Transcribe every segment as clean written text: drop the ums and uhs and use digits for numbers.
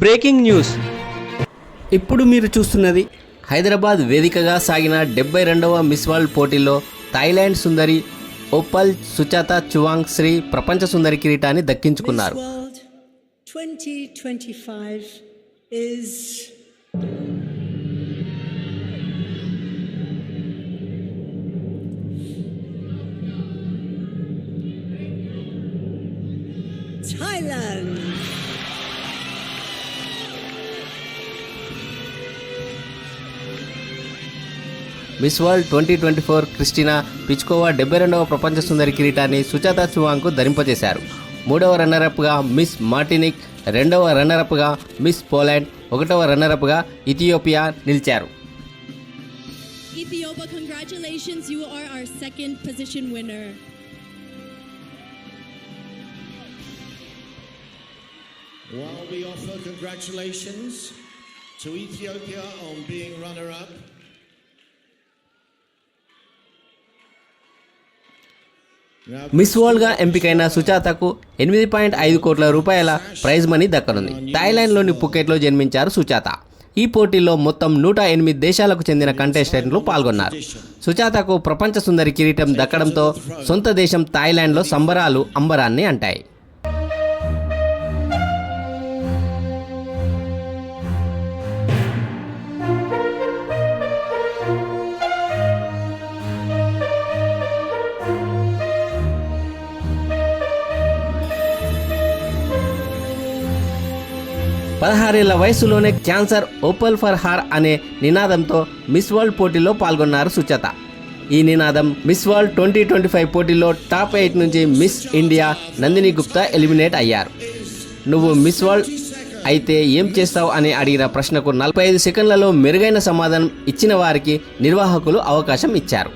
Breaking news. ఇప్పుడు మీరు చూస్తున్నది హైదరాబాద్ వేదికగా సాగిన 72వ మిస్ వరల్డ్ పోటీలో థాయిలాండ్ సుందరి ఓపల్ సుచాత చువాంగ్ శ్రీ ప్రపంచ సుందరి కిరీటాన్ని దక్కించుకున్నారు. Miss World 2025 is Thailand. Miss World 2024 Krystyna Pyszkova 72వ ప్రపంచ సుందరి కిరీటాన్ని సుచాత చువాంగ్కు ధరింపజేశారు. 3వ రన్నరప్గా మిస్ మార్టినిక్, 2వ రన్నరప్గా మిస్ పోలాండ్, 1వ రన్నరప్గా ఇథియోపియా నిలిచారు. Ethiopia, congratulations, you are our second position winner. Well, we offer congratulations to Ethiopia on being runner-up. Miss వరల్డ్గా ఎంపికైన సుచాతకు 8.5 కోట్ల రూపాయల ప్రైజ్ మనీ దక్కనుంది. థాయిలాండ్లోని పుకెట్లో జన్మించారు సుచాత. ఈ పోటీలో మొత్తం 108 దేశాలకు చెందిన కంటెస్టెంట్లు పాల్గొన్నారు. సుచాతకు ప్రపంచ సుందరి కిరీటం దక్కడంతో సొంత దేశం థాయిలాండ్లో సంబరాలు అంబరాన్ని అంటాయి. పదహారేళ్ల వయసులోనే క్యాన్సర్ ఓపల్ ఫర్ హార్ అనే నినాదంతో మిస్ వరల్డ్ పోటీలో పాల్గొన్నారు సుచాత. ఈ నినాదం మిస్ వరల్డ్ 2025 పోటీలో టాప్ 8 నుంచి miss India Nandini Gupta eliminate అయ్యారు. నువ్వు మిస్ వరల్డ్ అయితే ఏం చేస్తావు అని అడిగిన ప్రశ్నకు 45 సెకండ్లలో మెరుగైన సమాధానం ఇచ్చిన వారికి నిర్వాహకులు అవకాశం ఇచ్చారు.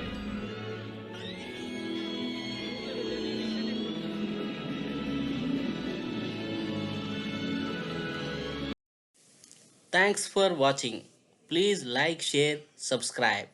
Thanks for watching. Please like, share, subscribe.